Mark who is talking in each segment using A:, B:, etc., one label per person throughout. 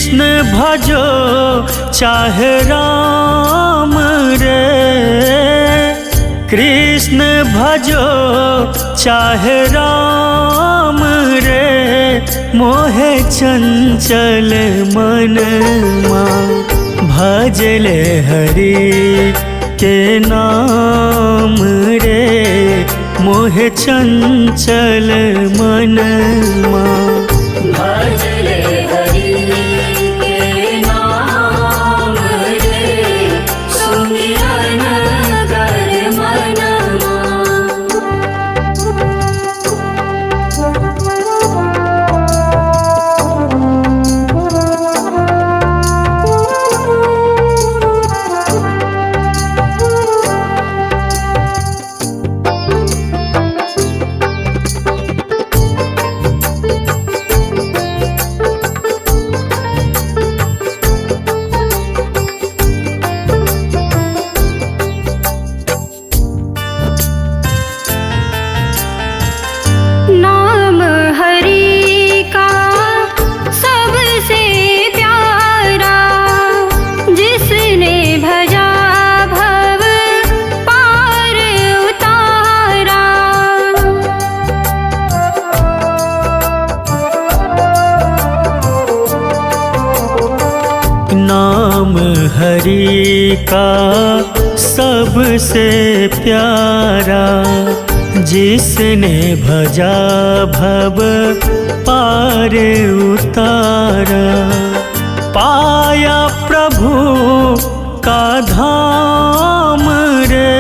A: कृष्ण भजो चाहे राम रे, कृष्ण भजो चाहे राम रे, मोहे चंचल मन भजले हरि के नाम रे, मोहे चंचल मन
B: भजले हरि के नाम रे, सुमिरन कर मनमा। नाम हरि का सबसे प्यारा, जिसने भजा भव पार उतारा।
A: नाम हरि का सबसे प्यारा, जिसने भजा भव पार उतारा। पाया प्रभु का धाम रे,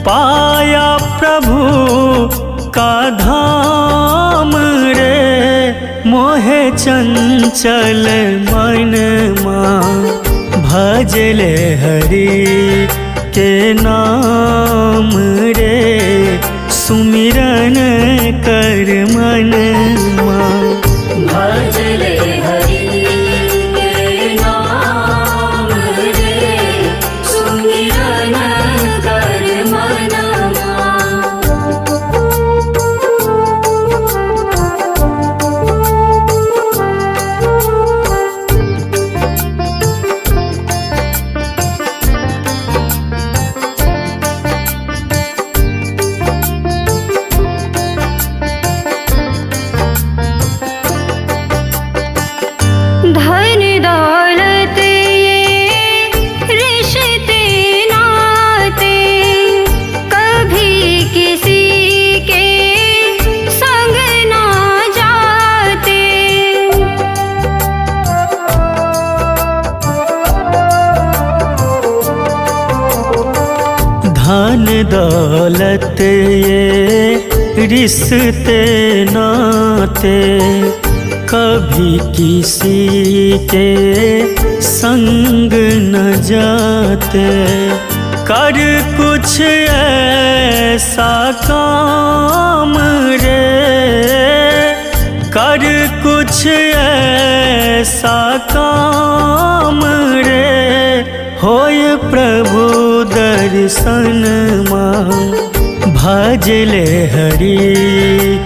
A: पाया प्रभु का धाम रे, मोहे चंचल मन भजले हरि के नाम रे, सुमिरन कर मन
B: भजले हरि के नाम रे, सुमिरन कर मनमा। धन दौलत ये रिश्ते नाते, कभी किसी के संग ना जाते।
A: धन दौलत ये रिश्ते नाते, कभी किसी के संग न जाते। कर कुछ ऐसा काम रे, कर कुछ ऐसा काम रे, होय प्रभु दर्शन भजले हरि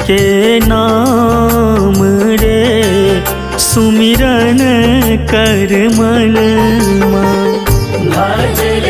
A: के नाम रे, सुमिरन कर मन
B: भजले